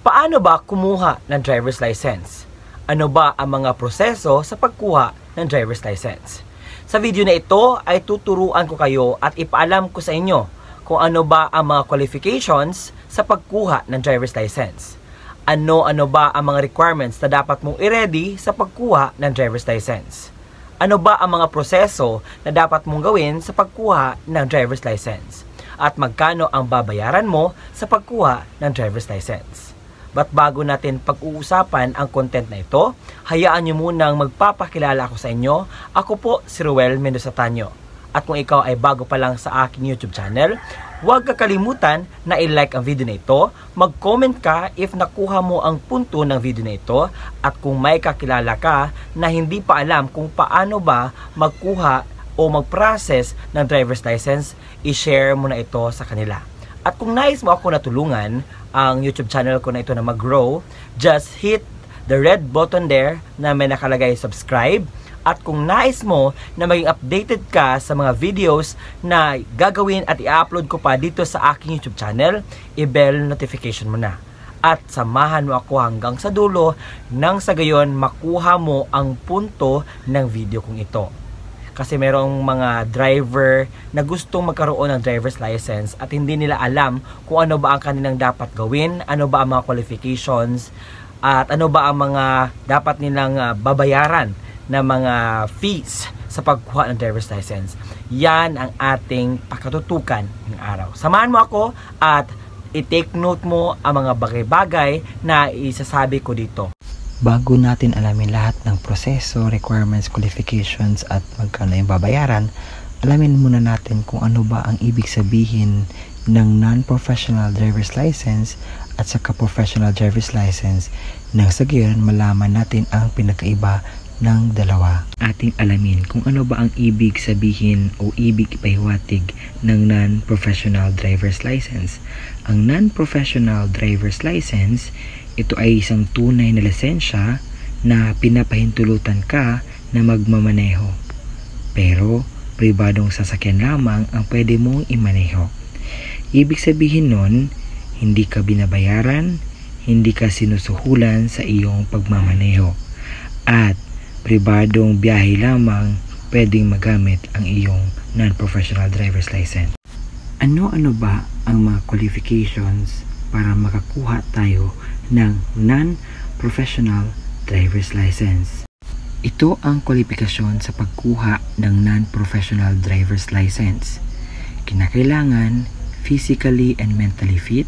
Paano ba kumuha ng driver's license? Ano ba ang mga proseso sa pagkuha ng driver's license? Sa video na ito ay tuturuan ko kayo at ipaalam ko sa inyo kung ano ba ang mga qualifications sa pagkuha ng driver's license. Ano ba ang mga requirements na dapat mong i-ready sa pagkuha ng driver's license? Ano ba ang mga proseso na dapat mong gawin sa pagkuha ng driver's license? At magkano ang babayaran mo sa pagkuha ng driver's license? But bago natin pag-uusapan ang content na ito, hayaan nyo munang magpapakilala ako sa inyo. Ako po si Ruel Mendoza Tanyo. At kung ikaw ay bago pa lang sa aking YouTube channel, huwag kakalimutan na i-like ang video na ito, mag-comment ka if nakuha mo ang punto ng video na ito, at kung may kakilala ka na hindi pa alam kung paano ba magkuha o mag-process ng driver's license, i-share mo na ito sa kanila. At kung nais mo ako natulungan ang YouTube channel ko na ito na mag-grow, just hit the red button there na may nakalagay subscribe. At kung nais mo na maging updated ka sa mga videos na gagawin at i-upload ko pa dito sa aking YouTube channel, i-bell notification mo na. At samahan mo ako hanggang sa dulo nang sa gayon makuha mo ang punto ng video kong ito. Kasi merong mga driver na gustong magkaroon ng driver's license at hindi nila alam kung ano ba ang kanilang dapat gawin, ano ba ang mga qualifications, at ano ba ang mga dapat nilang babayaran na mga fees sa pagkuha ng driver's license. Yan ang ating pakatutukan ng araw. Samahan mo ako at i-take note mo ang mga bagay-bagay na isasabi ko dito. Bago natin alamin lahat ng proseso, requirements, qualifications at magkano yung babayaran, alamin muna natin kung ano ba ang ibig sabihin ng non-professional driver's license at saka professional driver's license, nang sa gayon malaman natin ang pinagkaiba ng dalawa. Ating alamin kung ano ba ang ibig sabihin o ibig ipahiwatig ng non-professional driver's license. Ang non-professional driver's license, ito ay isang tunay na lisensya na pinapahintulutan ka na magmamaneho. Pero, pribadong sasakyan lamang ang pwede mong imaneho. Ibig sabihin nun, hindi ka binabayaran, hindi ka sinusuhulan sa iyong pagmamaneho. At, pribadong biyahe lamang pwedeng magamit ang iyong non-professional driver's license. Ano-ano ba ang mga qualifications para makakuha tayo ng non-professional driver's license? Ito ang kwalifikasyon sa pagkuha ng non-professional driver's license. Kinakailangan physically and mentally fit.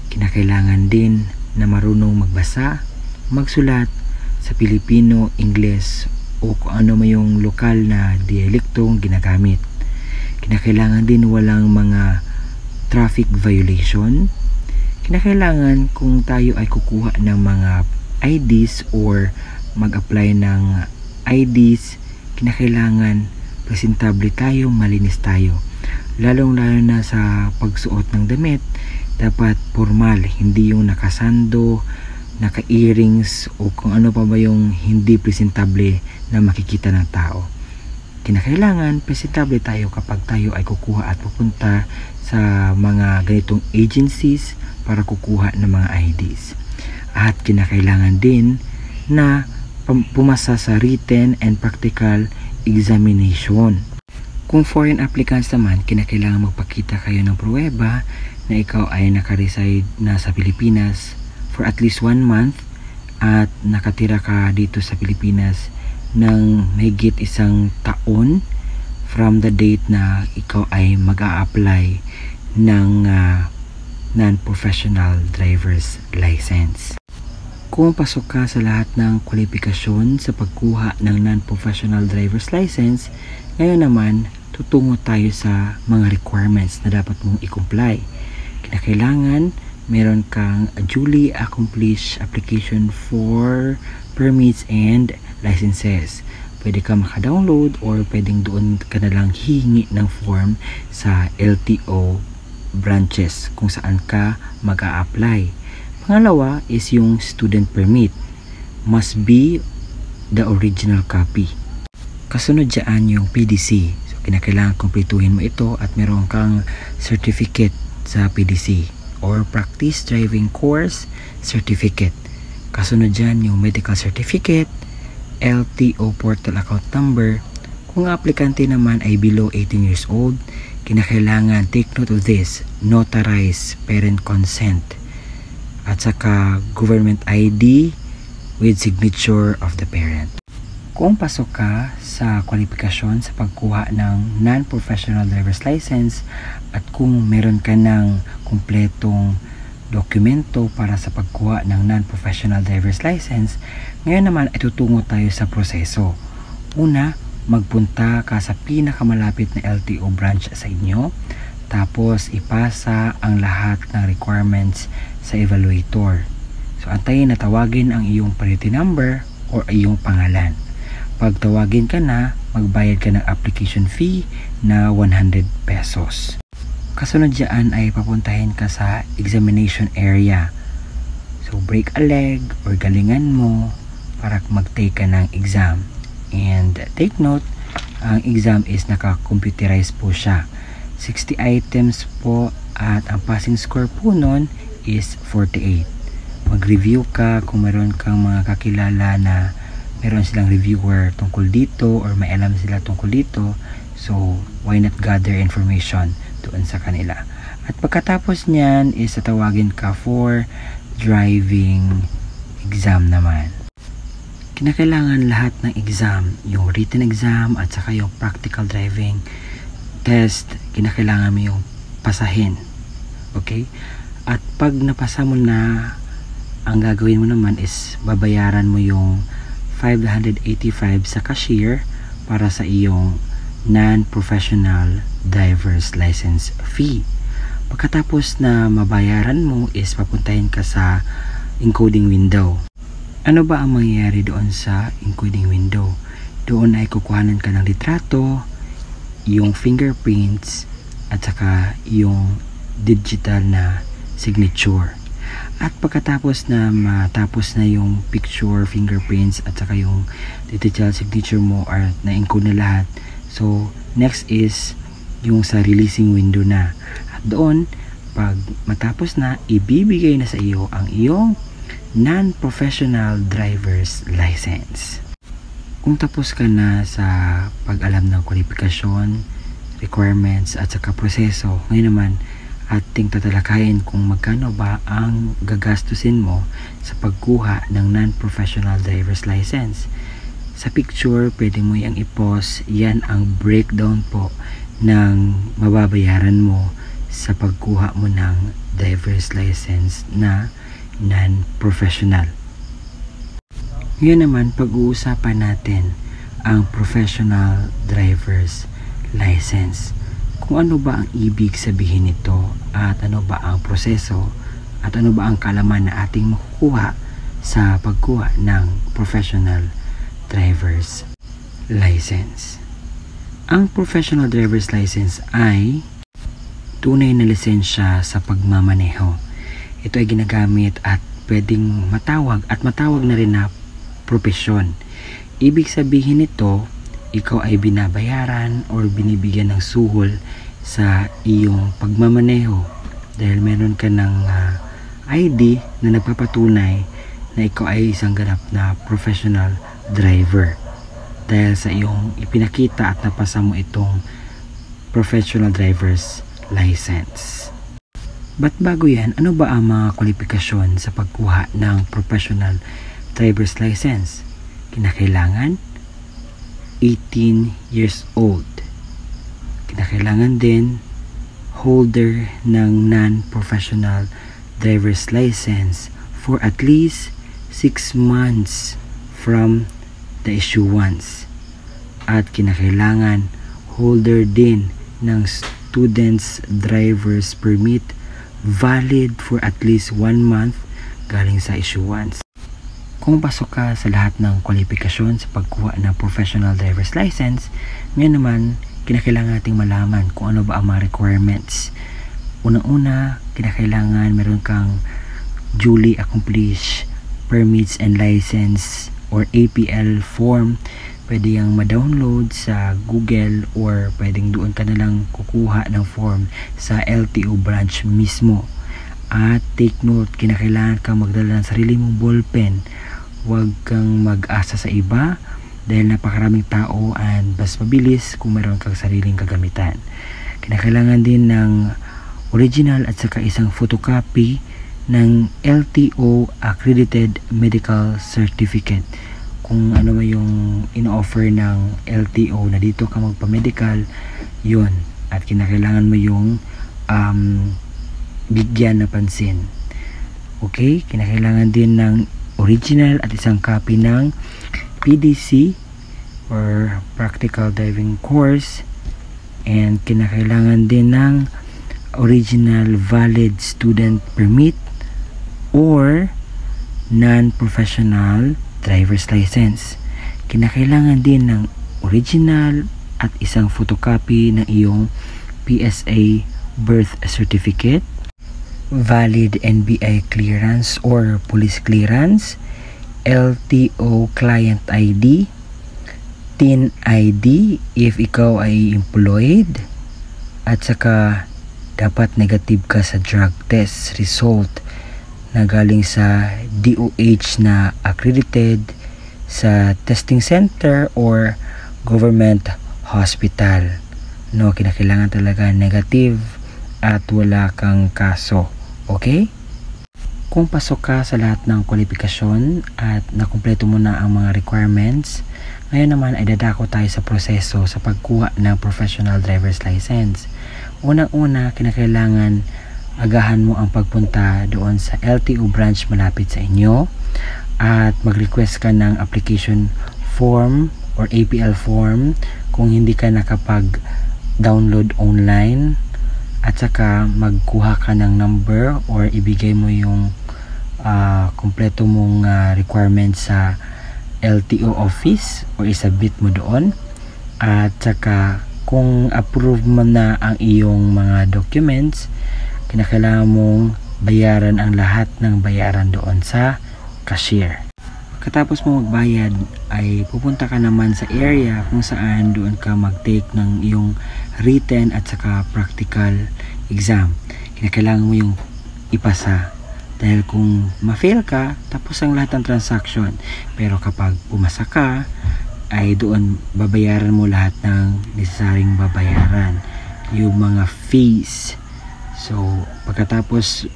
Kinakailangan din na marunong magbasa, magsulat sa Pilipino, Ingles o kung ano may yung lokal na dialektong ginagamit. Kinakailangan din walang mga traffic violation. Kinakailangan kung tayo ay kukuha ng mga IDs or mag-apply ng IDs, kinakailangan presentable tayo, malinis tayo. Lalong-lalo na sa pagsuot ng damit, dapat formal, hindi yung nakasando, naka-earrings o kung ano pa ba yung hindi presentable na makikita ng tao. Kinakailangan presentable tayo kapag tayo ay kukuha at pupunta sa mga ganitong agencies para kukuha ng mga IDs. At kinakailangan din na pumasa sa written and practical examination. Kung foreign applicants naman, kinakailangan magpakita kayo ng pruweba na ikaw ay nakareside na sa Pilipinas for at least 1 month at nakatira ka dito sa Pilipinas ng mahigit 1 taon from the date na ikaw ay mag-a-apply ng non-professional driver's license. Kung pasok ka sa lahat ng kwalifikasyon sa pagkuha ng non-professional driver's license, ngayon naman tutungo tayo sa mga requirements na dapat mong i-comply. Kinakailangan meron kang a duly accomplished application for permits and licenses. Pwede ka maka-download or pwedeng doon ka na lang hihingi ng form sa LTO branches kung saan ka mag-a-apply. Pangalawa is yung student permit. Must be the original copy. Kasunod dyan yung PDC. So kinakailangan kumpletuhin mo ito at meron kang certificate sa PDC or Practice Driving Course Certificate. Kasunod dyan yung medical certificate, LTO portal account number. Kung ang aplikante naman ay below 18 years old, kinakailangan, take note of this, notarized parent consent at saka government ID with signature of the parent. Kung pasok ka sa kwalifikasyon sa pagkuha ng non-professional driver's license at kung meron ka ng kumpletong dokumento para sa pagkuha ng non-professional driver's license, ngayon naman ay tutungo tayo sa proseso. Una, magpunta ka sa pinakamalapit na LTO branch sa inyo, tapos ipasa ang lahat ng requirements sa evaluator. So antayin na tawagin ang iyong priority number or iyong pangalan. Pag tawagin ka na, magbayad ka ng application fee na 100 pesos. Kasunod dyan ay papuntahin ka sa examination area. So break a leg or galingan mo para mag-take ka ng exam. And take note, ang exam is naka-computerize po siya. 60 items po at ang passing score po nun is 48. Mag-review ka kung meron kang mga kakilala na meron silang reviewer tungkol dito or may alam sila tungkol dito, so why not gather information doon sa kanila. At pagkatapos niyan is tatawagin ka for driving exam naman. Kinakailangan lahat ng exam, yung written exam at saka yung practical driving test, kinakailangan mo yung pasahin. Okay? At pag napasa mo na, ang gagawin mo naman is babayaran mo yung 585 sa cashier para sa iyong non-professional driver's license fee. Pagkatapos na mabayaran mo is papuntahin ka sa encoding window. Ano ba ang mangyayari doon sa encoding window? Doon ay kukuhanan ka ng litrato, yung fingerprints at saka yung digital na signature. At pagkatapos na matapos na yung picture, fingerprints at saka yung digital signature mo or na-encode na lahat, so next is yung sa releasing window na. At doon, pag matapos na, ibibigay na sa iyo ang iyong non-professional driver's license. Kung tapos ka na sa pag-alam ng kwalifikasyon, requirements at saka proseso, ngayon naman ating tatalakayin kung magkano ba ang gagastusin mo sa pagkuha ng non-professional driver's license. Sa picture, pwede mo yung i-pause. Yan ang breakdown po ng mababayaran mo sa pagkuha mo ng driver's license na non-professional. Ngayon naman, pag-uusapan natin ang professional driver's license. Kung ano ba ang ibig sabihin nito at ano ba ang proseso at ano ba ang kaalaman na ating makukuha sa pagkuha ng professional driver's license. Ang professional driver's license ay tunay na lisensya sa pagmamaneho. Ito ay ginagamit at pwedeng matawag na rin na propesyon. Ibig sabihin nito, ikaw ay binabayaran or binibigyan ng suhol sa iyong pagmamaneho dahil meron ka ng ID na nagpapatunay na ikaw ay isang ganap na professional driver dahil sa iyong ipinakita at napasa mo itong professional driver's license. But bago yan, ano ba ang mga kwalifikasyon sa pagkuha ng professional driver's license? Kinakailangan 18 years old. Kinakailangan din holder ng non-professional driver's license for at least 6 months from the issuance. At kinakailangan holder din ng student's driver's permit valid for at least 1 month galing sa issuance. Kung pasok ka sa lahat ng kwalifikasyon sa pagkuha ng professional driver's license, ngayon naman, kinakailangan nating malaman kung ano ba ang mga requirements. Unang-una, kinakailangan meron kang duly accomplished permits and license or APL form. Pwede yung ma-download sa Google or pwedeng doon ka na lang kukuha ng form sa LTO branch mismo. At take note, kinakailangan kang magdala ng sarili mong ballpen. Huwag kang mag-asa sa iba dahil napakaraming tao and mas mabilis kung mayroon kang sariling kagamitan. Kinakailangan din ng original at saka isang photocopy ng LTO Accredited Medical Certificate. Kung ano mo yung in-offer ng LTO na dito ka magpa-medical, yun. At kinakailangan mo yung bigyan na pansin. Okay? Kinakailangan din ng original at isang copy ng PDC or Practical Diving Course, and kinakailangan din ng original valid student permit or non-professional driver's license. Kinakailangan din ng original at isang photocopy ng iyong PSA birth certificate, valid NBI clearance or police clearance, LTO client ID, TIN ID if ikaw ay employed, at saka dapat negative ka sa drug test result na galing sa DOH na accredited sa testing center or government hospital. No, kinakailangan talaga negative at wala kang kaso. Okay? Kung pasok ka sa lahat ng kwalifikasyon at nakumpleto mo na ang mga requirements, ngayon naman ay dadako tayo sa proseso sa pagkuha ng professional driver's license. Unang-una, kinakailangan agahan mo ang pagpunta doon sa LTO branch malapit sa inyo at mag-request ka ng application form or APL form kung hindi ka nakapag-download online, at saka magkuha ka ng number or ibigay mo yung kompleto mong requirements sa LTO office o isubmit mo doon, at saka kung approve mo na ang iyong mga documents, kinakailangan mong bayaran ang lahat ng bayaran doon sa cashier. Pagkatapos mo magbayad ay pupunta ka naman sa area kung saan doon ka mag-take ng iyong written at saka practical exam. Kinakailangan mo yung ipasa dahil kung ma-fail ka, tapos ang lahat ng transaction. Pero kapag pumasa ka, ay doon babayaran mo lahat ng nesesaryong babayaran, yung mga fees. So pagkatapos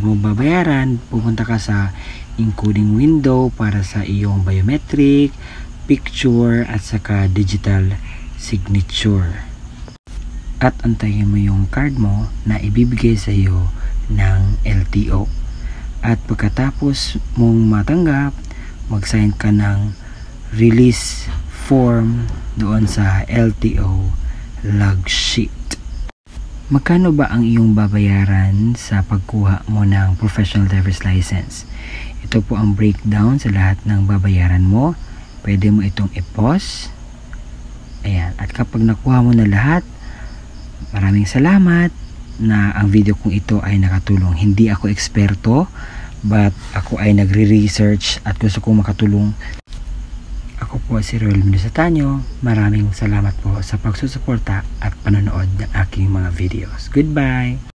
mo babayaran, pupunta ka sa encoding window para sa iyong biometric, picture at saka digital signature. At antayin mo yung card mo na ibibigay sa iyo ng LTO. At pagkatapos mong matanggap, mag-sign ka ng release form doon sa LTO log sheet. Magkano ba ang iyong babayaran sa pagkuha mo ng professional driver's license? Ito po ang breakdown sa lahat ng babayaran mo. Pwede mo itong i-pause. Ayan. At kapag nakuha mo na lahat, maraming salamat na ang video kong ito ay nakatulong. Hindi ako eksperto, but ako ay nagre-research at gusto kong makatulong. Ako po si Roel Mendoza Tanyo. Maraming salamat po sa pagsusuporta at panonood ng aking mga videos. Goodbye!